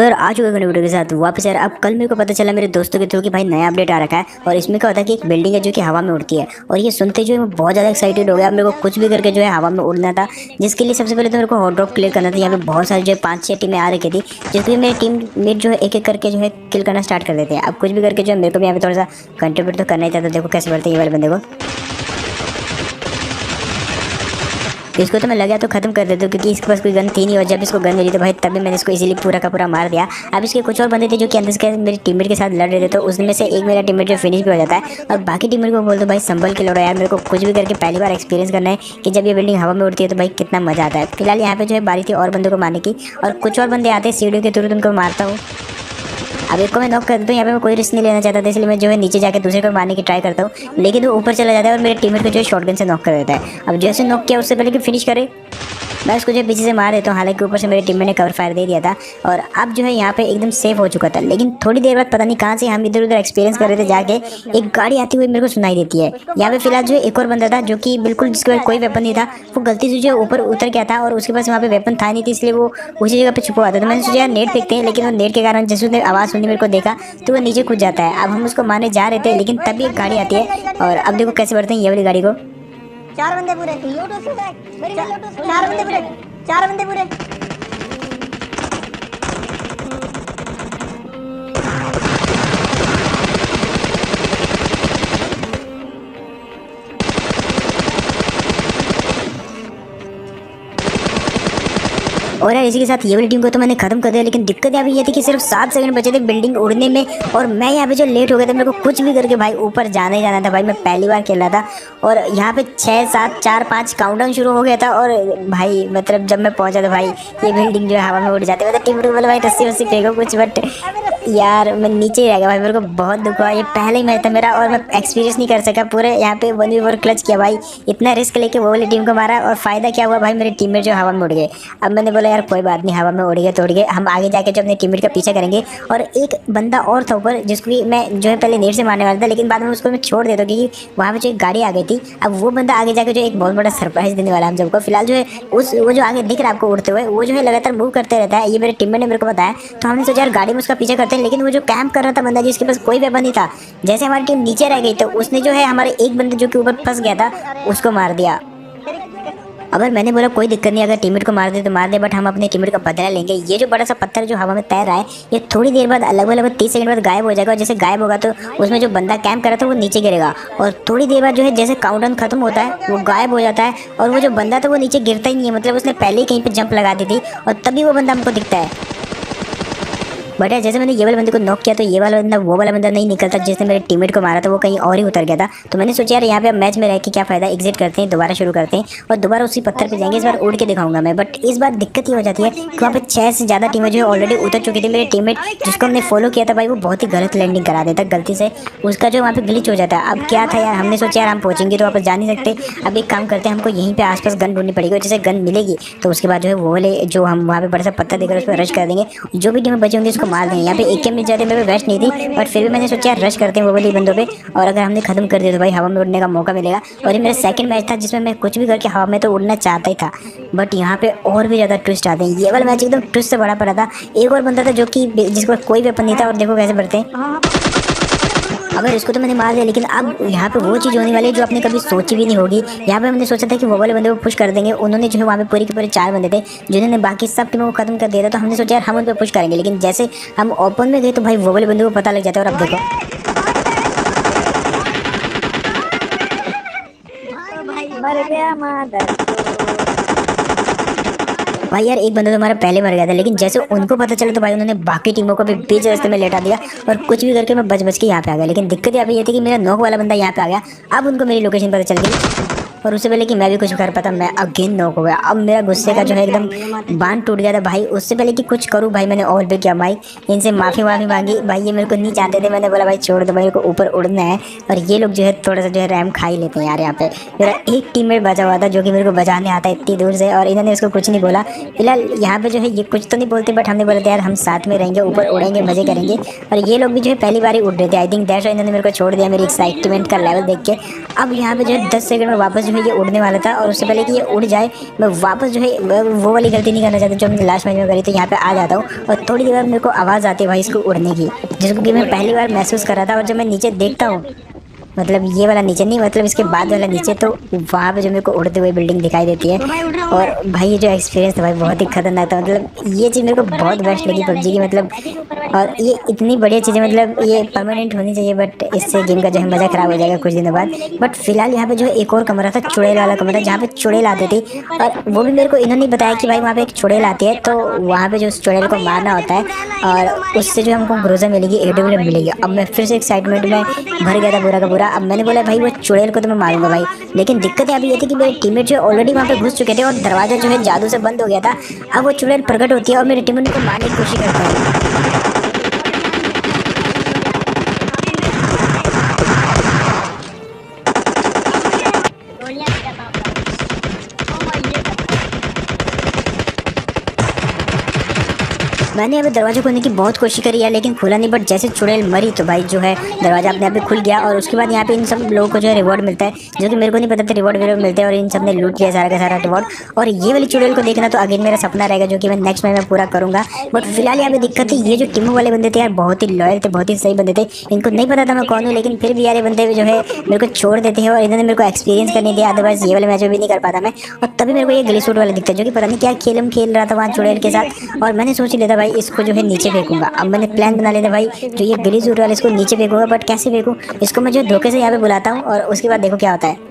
तो यार आ चुका है वीडियो के साथ वापस। यार अब कल मेरे को पता चला मेरे दोस्तों के थ्रू कि भाई नया अपडेट आ रखा है और इसमें क्या होता है कि एक बिल्डिंग है जो कि हवा में उड़ती है। और ये सुनते जो है मैं बहुत ज़्यादा एक्साइटेड हो गया। अब मेरे को कुछ भी करके जो है हवा में उड़ना था, जिसके लिए सबसे पहले तो मेरे को हॉट ड्रॉप क्लियर करना था। यहाँ पे बहुत सारी जो है 5-6 टीमें आ रखी थी, जिसके लिए मेरी टीम मेट जो है एक एक करके जो है किल करना स्टार्ट कर देते हैं। अब कुछ भी करके जो है मेरे को भी यहाँ पे थोड़ा सा कंट्रीब्यूट तो करना ही था। तो देखो कैसे बढ़ते हैं ये वाले बंदे को। इसको तो मैं लगा तो खत्म कर देता हूँ, क्योंकि इसके पास कोई गन थी नहीं और जब इसको गन मिली तो भाई तभी मैंने इसको इजीली पूरा का पूरा मार दिया। अब इसके कुछ और बंदे थे जो कि अंदर से मेरे टीममेट के साथ लड़ रहे थे, तो उसमें से एक मेरा टीममेट जो फिनिश भी हो जाता है और बाकी टीममेट को बोल दो भाई संभल के लड़ो यार, मेरे को कुछ भी करके पहली बार एक्सपीरियंस करना है कि जब ये बिल्डिंग हवा में उड़ती है तो भाई कितना मजा आता है। फिलहाल यहाँ पे जो है बारी थी और बंदों को मारने की, और कुछ और बंदे आते हैं सीढ़ियों के थ्रू, तो उनको मारता हूँ। अब एक को मैं नॉक कर देता हूँ। यहाँ पे मैं कोई रिस्क नहीं लेना चाहता था, इसलिए मैं जो है नीचे जाकर दूसरे को मारने की ट्राई करता हूँ, लेकिन वो ऊपर चला जाता है और मेरे टीममेट को जो है शॉटगन से नॉक कर देता है। अब जैसे नॉक किया उससे पहले कि फिनिश करे मैं उसको जो है पीछे से मार देता हूँ। हालांकि ऊपर से मेरे टीममेट ने कवर फायर दे दिया था और अब जो है यहाँ पे एकदम सेफ हो चुका था। लेकिन थोड़ी देर बाद पता नहीं कहाँ से हम इधर उधर एक्सपीरियंस कर रहे थे, जाके एक गाड़ी आती हुई मेरे को सुनाई देती है। यहाँ पे फिलहाल जो एक और बंदा था जो कि बिल्कुल जिसके पास कोई वेपन नहीं था, वो गलती से जो ऊपर उतर गया था और उसके पास वहाँ पे वेपन था नहीं थी, इसलिए वो उसी जगह पे छुपा हुआ था। तो मैंने सोचा यार नेट फेंकते हैं, लेकिन वो नेट के कारण जैसे उसने आवाज़ सुनी मेरे को देखा तो वो नीचे कूद जाता है। अब हम उसको मारने जा रहे थे, लेकिन तभी एक गाड़ी आती है और अब देखो कैसे बढ़ते हैं ये वाली गाड़ी को। 4 बंदे पूरे, 4 बंदे पूरे, 4 बंदे पूरे। और यार इसी के साथ ये वाली टीम को तो मैंने खत्म कर दिया, लेकिन दिक्कत यहाँ पे ये थी कि सिर्फ 7 सेकंड बचे थे बिल्डिंग उड़ने में और मैं यहाँ पे जो लेट हो गया था, मेरे को कुछ भी करके भाई ऊपर जाना ही जाना था। भाई मैं पहली बार खेल रहा था और यहाँ पे 6 7 4 5 काउंटडाउन शुरू हो गया था और भाई मतलब जब मैं पहुंचा तो भाई ये बिल्डिंग जो है हवा में उड़ जाती है। मतलब टीम बोले भाई रस्सी वस्सी फेंको कुछ, बट यार मैं नीचे ही रह गया। भाई मेरे को बहुत दुख हुआ, ये पहले ही मैच था मेरा और मैं एक्सपीरियंस नहीं कर सका पूरे। यहाँ पे 1v4 क्लच किया भाई, इतना रिस्क लेके वो वाली टीम को मारा और फायदा क्या हुआ भाई, मेरे टीममेट जो हवा में उड़ गए। अब मैंने बोला यार कोई बात नहीं, हवा में उड़ गए तो उड़ गए, हम आगे जाके जो अपने टीममेट का पीछा करेंगे। और एक बंदा और था ऊपर जिसको भी मैं जो है पहले नेट से मारने वाला था, लेकिन बाद में उसको मैं छोड़ देता हूँ क्योंकि वहाँ पे जो एक गाड़ी आ गई थी। अब वो बंदा आगे जाके जो एक बहुत बड़ा सरप्राइज देने वाला है हम सबको। फिलहाल जो है वो जो आगे दिख रहा है आपको उड़ते हुए, वो जो है लगातार मूव करते रहता है, ये मेरे टीममेट ने मेरे को बताया। तो हमने सोचा यार गाड़ी में उसका पीछा करते हैं, लेकिन वो जो कैंप कर रहा था बंदा जिसके पास कोई वेपन नहीं था, जैसे हमारी टीम नीचे रह गई तो उसने जो है हमारे एक बंदे जो कि ऊपर फंस गया था उसको मार दिया। अगर मैंने बोला कोई दिक्कत नहीं, अगर टीममेट को मार दे तो मार दे, बट हम अपने टीममेट का बदला लेंगे। ये जो बड़ा सा पत्थर जो हवा में तैर रहा है, ये थोड़ी देर बाद लगभग 30 सेकंड बाद गायब हो जाएगा और जैसे गायब होगा तो उसमें जो बंदा कैंप कर रहा था वो नीचे गिरेगा और थोड़ी देर बाद जो है जैसे काउंटडाउन खत्म होता है वो गायब हो जाता है और वो जो बंदा था वो नीचे गिरता ही नहीं है। मतलब उसने पहले ही कहीं पर जंप लगा दी थी और तभी वो बंदा हमको दिखता है। बट यार जैसे मैंने ये वाले बंदे को नॉक किया तो ये वाला बंदा वो वाला बंदा नहीं निकलता जिसने मेरे टीममेट को मारा था, वो कहीं और ही उतर गया था। तो मैंने सोचा यार यहाँ पे अब मैच में रह के क्या फायदा, एग्जिट करते हैं, दोबारा शुरू करते हैं और दोबारा उसी पत्थर पे जाएंगे। इस बार उड़ के दिखाऊंगा मैं। बट इस बार दिक्कत ये हो जाती है कि वहाँ पे 6 से ज़्यादा टीमें जो है ऑलरेडी उतर चुकी थी। मेरे टीममेट जिसको हमने फॉलो किया था भाई वो बहुत ही गलत लैंडिंग करा देता, गलती से उसका जो वहाँ पे ग्लिच हो जाता है। अब क्या था यार, हमने सोचा यार हम पहुँचेंगे तो वापस जा नहीं सकते। अब एक काम करते हैं, हमको यहीं पे आसपास गन ढूंढनी पड़ेगी और जैसे गन मिलेगी तो उसके बाद जो है वो वाले जो हम वहाँ पे बड़ा सा पत्थर देकर उस पर रश कर देंगे। जो भी टीमें बचे होंगे उसको मार देंगे। यहाँ पे एक मिल जाते मेरे वेस्ट नहीं थी, बट फिर भी मैंने सोचा रश करते हैं वो वाली बंदों पे और अगर हमने खत्म कर दिया तो भाई हवा में उड़ने का मौका मिलेगा। और ये मेरा सेकंड मैच था जिसमें मैं कुछ भी करके हवा में तो उड़ना चाहता ही था, बट यहाँ पे और भी ज़्यादा ट्विस्ट आते हैं। ये वाला मैच एकदम ट्विस्ट से बड़ा पड़ा था। एक और बंदा था जो कि जिसको कोई वेपन नहीं था और देखो कैसे बढ़ते हैं। अगर इसको तो मैंने मार दिया, लेकिन अब यहाँ पे वो चीज़ होने वाली है जो आपने कभी सोची भी नहीं होगी। यहाँ पे हमने सोचा था कि वो वाले बंदे को पुश कर देंगे, उन्होंने जो है वहाँ पे पूरे के पूरे 4 बंदे थे जिन्होंने बाकी सब टीमों को खत्म कर दिया था। तो हमने सोचा यार हम उन पर पुश करेंगे, लेकिन जैसे हम ओपन में गए तो भाई वो वाले बंदे को पता लग जाता है। और अब देखो भाई यार एक बंदा तो हमारा पहले मर गया था, लेकिन जैसे उनको पता चला तो भाई उन्होंने बाकी टीमों को भी बीच रास्ते में लेटा दिया और कुछ भी करके मैं बच के यहाँ पे आ गया। लेकिन दिक्कत यहाँ पे ये थी कि मेरा नॉक वाला बंदा यहाँ पे आ गया। अब उनको मेरी लोकेशन पता चल गई और उससे पहले कि मैं भी कुछ कर पाता मैं अगेन नॉक हो गया। अब मेरा गुस्से का जो है एकदम बांध टूट गया था भाई। उससे पहले कि कुछ करूँ भाई मैंने ऑल पे किया भाई, इनसे माफ़ी मांगी भाई। ये मेरे को नहीं चाहते थे, मैंने बोला भाई छोड़ दो भाई, मेरे को ऊपर उड़ना है। और ये लोग जो है थोड़ा सा जो है रैम खा ही लेते हैं यार। यहाँ पे मेरा एक टीममेट बचा हुआ था जो कि मेरे को बचाने आता है इतनी दूर से और इन्होंने उसको कुछ नहीं बोला। फिलहाल यहाँ पे जो है ये कुछ तो नहीं बोलते, बट हमने बोला था यार हम साथ में रहेंगे, ऊपर उड़ेंगे, मजे करेंगे। और ये लोग भी जो है पहली बार ही उड़ रहे थे। आई थिंक दैट्स व्हाई इन्होंने मेरे को छोड़ दिया मेरी एक्साइटमेंट का लेवल देख के। अब यहाँ पे जो है 10 सेकंड में वापस जो है ये उड़ने वाला था, और उससे पहले कि ये उड़ जाए मैं वापस जो है वो वाली गलती नहीं करना चाहता जो मैंने लास्ट मैच में करी। तो यहाँ पे आ जाता हूँ और थोड़ी देर बाद मेरे को आवाज़ आती है भाई इसको उड़ने की, जिसको कि मैं पहली बार महसूस कर रहा था। और जब मैं नीचे देखता हूँ, मतलब ये वाला नीचे नहीं, मतलब इसके बाद वाला नीचे, तो वहाँ पे जो मेरे को उड़ते हुए बिल्डिंग दिखाई देती है। और भाई ये जो एक्सपीरियंस था भाई बहुत ही खतरनाक था, मतलब ये चीज़ मेरे को बहुत बेस्ट लगी पबजी की, मतलब। और ये इतनी बढ़िया चीज़ है, मतलब ये परमानेंट होनी चाहिए, बट इससे गेम का जो है मज़ा खराब हो जाएगा कुछ दिनों बाद। बट फिलहाल यहाँ पे जो है एक और कमरा था, चुड़ैल वाला कमरा, जहाँ पे चुड़ैल आती थी। और वो भी मेरे को इन्होंने बताया कि भाई वहाँ पे एक चुड़ैल आती है, तो वहाँ पे जो उस चुड़ैल को मारना होता है और उससे जो हमको ग्रोजा मिलेगी, एडब्ल्यू मिलेगी। अब मैं फिर से एक्साइटमेंट में भर गया था पूरा का पूरा। अब मैंने बोला भाई वो चुड़ैल को तो मैं मारूंगा भाई, लेकिन दिक्कत अभी ये थी कि मेरे टीममेट जो ऑलरेडी वहाँ पे घुस चुके थे और दरवाजा जो है जादू से बंद हो गया था। अब वो चुड़ैल प्रकट होती है और मेरे टीममेट को मारने की कोशिश करता है। मैंने अभी दरवाजा खोलने की बहुत कोशिश करी है लेकिन खुला नहीं, बट जैसे चुड़ैल मरी तो भाई जो है दरवाजा अपने आप ही खुल गया। और उसके बाद यहाँ पे इन सब लोगों को जो है रिवॉर्ड मिलता है, जो कि मेरे को नहीं पता था रिवॉर्ड मिलते हैं, और इन सब ने लूट लिया सारा का सारा रिवॉर्ड। और ये वाली चुड़ैल को देखना तो अगेन मेरा सपना रहेगा, जो कि मैं नेक्स्ट मैच में पूरा करूँगा। बट फिलहाल यहाँ पे दिक्कत थी, ये जो टीमों वाले बंदे थे यार बहुत ही लॉयल थे, बहुत ही सही बंदे थे। इनको नहीं पता था मैं कौन हूँ, लेकिन फिर भी यार ये बंदे जो है मेरे को छोड़ देते हैं और इन्होंने मेरे को एक्सपीरियंस करने दिया, अदरवाइज ये वाले मैच में भी नहीं कर पाता मैं। और तभी मेरे को ये गली सूट वाला दिखता है, जो कि पता नहीं क्या खेल रहा था वहाँ चुड़ैल के साथ। और मैंने सोच लिया था भाई इसको जो है नीचे फेंकूंगा। अब मैंने प्लान बना लिया था भाई जो ये गिली सूट वाले इसको नीचे फेंकूंगा, बट कैसे फेंकूं इसको, मैं जो धोखे से यहाँ पे बुलाता हूँ और उसके बाद देखो क्या होता है।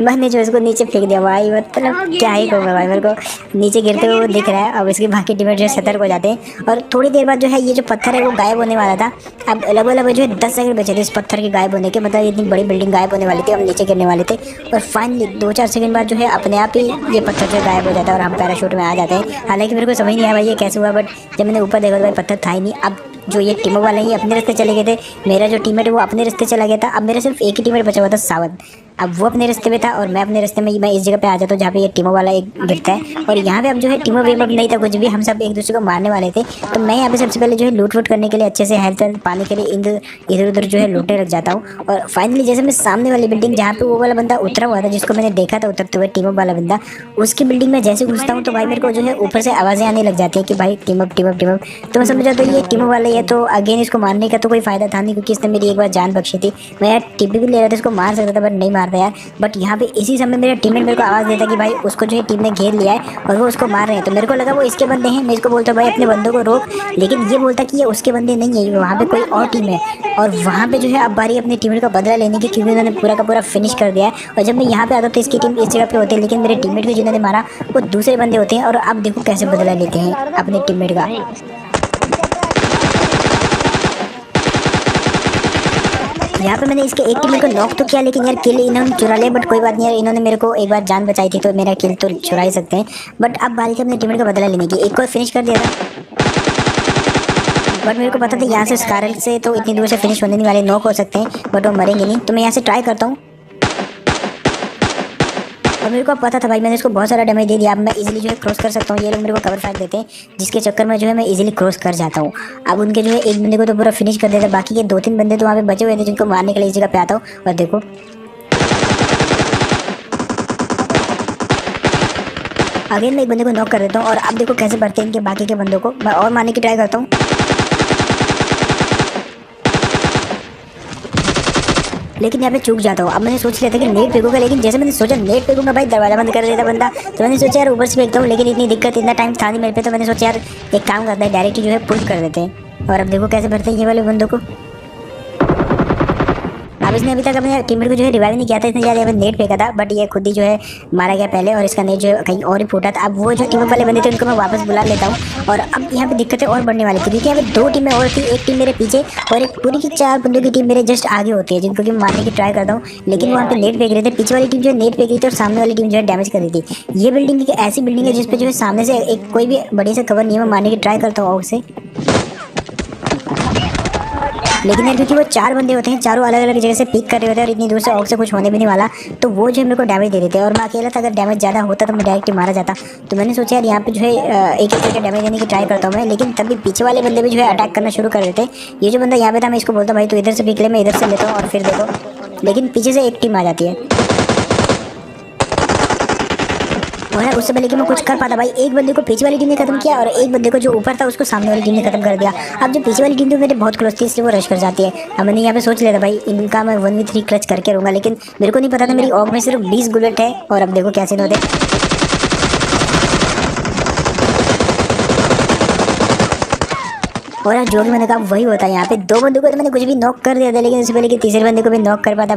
मैंने जो इसको नीचे फेंक दिया भाई, मतलब क्या ही कहूँगा भाई, मेरे को नीचे गिरते हुए वो दिख रहा है। अब इसके बाकी टीममेट जो है सतर्क हो जाते हैं और थोड़ी देर बाद जो है ये जो पत्थर है वो गायब होने वाला था। अब लगभग जो है 10 सेकंड बचे थे इस पत्थर के गायब होने के, मतलब इतनी बड़ी बिल्डिंग गायब होने वाली थी, हम नीचे गिरने वाले थे। और फाइनली 2-4 सेकंड बाद जो है अपने आप ही ये पत्थर जो गायब हो जाता है और हम पैराशूट में आ जाते हैं। हालांकि मेरे को समझ नहीं आया भाई ये कैसे हुआ, बट जब मैंने ऊपर देखा तो भाई पत्थर था ही नहीं। अब जो ये टीमों वाले ही अपने रास्ते चले गए थे, मेरा जो टीममेट है वो अपने रास्ते चला गया था। अब मेरा सिर्फ एक ही टीममेट बचा हुआ था, सावन। अब वो अपने रास्ते में था और मैं अपने रास्ते में, मैं इस जगह पे आ जाता हूँ जहाँ पे ये टीमों वाला एक गिरता है। और यहाँ पे अब जो है टीमों वेमअप नहीं था कुछ भी, हम सब एक दूसरे को मारने वाले थे। तो मैं यहाँ पे सबसे पहले जो है लूट वूट करने के लिए, अच्छे से हेल्थ पाने के लिए इधर उधर जो है लूटने लग जाता हूँ। और फाइनली जैसे मैं सामने वाली बिल्डिंग जहाँ पे वो वाला बंदा उतरा हुआ था, जिसको मैंने देखा था उतरते हुए टीमों वाला बंदा, उसकी बिल्डिंग में जैसे घुसता हूँ तो भाई मेरे को जो है ऊपर से आवाज़ें आने लग जाती है कि भाई team up team up team up. तो मैं समझा तो ये टीमों वाला ही है, तो अगेन इसको मारने का तो कोई फायदा था नहीं, क्योंकि इसने मेरी एक बार जान बख्शी थी। मैं यार टीपी भी ले रहा था, इसको मार सकता था बट नहीं मारता यार। बट यहाँ पे इसी समय मेरा टीममेट मेरे को आवाज़ देता कि भाई उसको जो है टीम ने घेर लिया है और वो उसको मार रहे हैं। तो मेरे को लगा वो इसके बंदे हैं, मैं इसको बोलता भाई अपने बंदों को रोक, लेकिन ये बोलता कि ये उसके बंदे नहीं है, वहाँ पे कोई और टीम है। और वहाँ पे जो है अब बारी अपने टीममेट का बदला लेने की, क्योंकि उन्होंने पूरा का पूरा फिनिश कर दिया है। और जब मैं यहाँ पे आता तो इसकी टीम इस जगह पे होती है, लेकिन मेरे टीममेट को जिन्होंने मारा वो दूसरे बंदे होते हैं। और अब देखो कैसे बदला लेते हैं अपने टीममेट का। यहाँ पे मैंने इसके एक टीममेट को नॉक तो किया, लेकिन यार किल इन्होंने चुरा लिया। बट कोई बात नहीं यार, इन्होंने मेरे को एक बार जान बचाई थी तो मेरा किल तो चुरा ही सकते हैं। बट अब बारी थी अपने टीममेट का बदला लेने की, एक को फिनिश कर दिया था। बट मेरे को पता था यहाँ से स्कारल से तो इतनी दूर से फिनिश होने नहीं वाले, नॉक हो सकते हैं बट वो मरेंगे नहीं। तो मैं यहाँ से ट्राई करता हूँ और मेरे को पता था भाई, मैंने इसको बहुत सारा डैमेज दे दिया। अब मैं इजीली जो है क्रॉस कर सकता हूँ, ये लोग मेरे को कवर फायर देते हैं, जिसके चक्कर में जो है मैं इजीली क्रॉस कर जाता हूँ। अब उनके जो है एक बंदे को तो पूरा फिनिश कर देता, बाकी के 2-3 बंदे तो वहाँ पे बचे हुए थे जिनको मारने के लिए इस जगह पे आता हूँ। और देखो अगेन मैं एक बंदे को नॉक कर देता हूँ और अब देखो कैसे बढ़ते हैं इनके बाकी के बंदों को, मैं और मारने की ट्राई करता हूँ। लेकिन यहाँ पे चूक जाता हूँ। अब मैंने सोच लिया था कि नेट फेंकूंगा, लेकिन जैसे मैंने सोचा नेट फेंकूंगा भाई दरवाजा बंद कर देता बंदा। तो मैंने सोचा यार ऊपर से फेंकता हूँ, लेकिन इतनी दिक्कत इतना टाइम था नहीं मेरे पे। तो मैंने सोचा यार एक काम करता है, डायरेक्ट जो है पुश कर देते हैं। और अब देखो कैसे भरते हैं ये वाले बंदों को। अब इसने अभी तक अपने टीममेट को जो है रिवाइव नहीं किया था, इसने ज़्यादा नेट फेंका था, बट ये खुद ही जो है मारा गया पहले और इसका नेट जो है कहीं और ही फूटा था। अब वो जो टीम वाले बंदे थे उनको मैं वापस बुला लेता हूँ। और अब यहाँ पे दिक्कतें और बढ़ने वाली थी, क्योंकि यहाँ पे 2 टीमें और थी, एक टीम मेरे पीछे और एक पूरी की 4 बंदों की टीम मेरे जस्ट आगे होती है, जिनको कि मैं मारने की ट्राई करता हूँ। लेकिन वहाँ पे नेट फेंक रहे थे, पीछे वाली टीम जो है नेट फेंक रही थी और सामने वाली टीम जो है डैमेज कर रही थी। ये बिल्डिंग एक ऐसी बिल्डिंग है जिसपे जो है सामने से एक कोई भी बड़े से कवर नहीं है, मैं मारने की ट्राई करता हूँ उसे। लेकिन यार क्योंकि वो 4 बंदे होते हैं, चारों अलग अलग जगह से पिक कर रहे होते हैं और इतनी दूर से ऑग से कुछ होने भी नहीं वाला, तो वो जो है मेरे को डैमेज दे देते हैं। और मैं अकेला था, अगर डैमेज ज़्यादा होता तो मैं डायरेक्ट मारा जाता। तो मैंने सोचा यार यहाँ पे जो है एक एक करके डैमेज देने की ट्राई करता हूँ मैं, लेकिन तभी पीछे वाले बंदे भी जो है अटैक करना शुरू कर देते हैं। ये जो बंदा यहाँ पे था मैं इसको बोलता भाई तो इधर से पिक ले, मैं इधर से लेता हूँ और फिर देखो, लेकिन पीछे से एक टीम आ जाती है। और उससे पहले कि मैं कुछ कर पाता भाई, एक बंदे को पीछे वाली टीम ने खत्म किया और एक बंदे को जो ऊपर था उसको सामने वाली टीम ने खत्म कर दिया। अब जो पीछे वाली टीम थी मेरे बहुत क्लोज थी, इसलिए वो रश कर जाती है। अब मैंने यहाँ पे सोच लिया था भाई इनका मैं 1v3 क्लच करके रहूंगा, लेकिन मेरे को नहीं पता था मेरी ऑग में सिर्फ 20 बुलेट है। और अब देखो क्या सीन होते हैं। और यार जो भी मैंने कहा वही होता है, यहाँ पे 2 बंदों को तो मैंने कुछ भी नॉक कर दिया था, लेकिन उससे पहले कि तीसरे बंदे को भी नॉक कर पाता।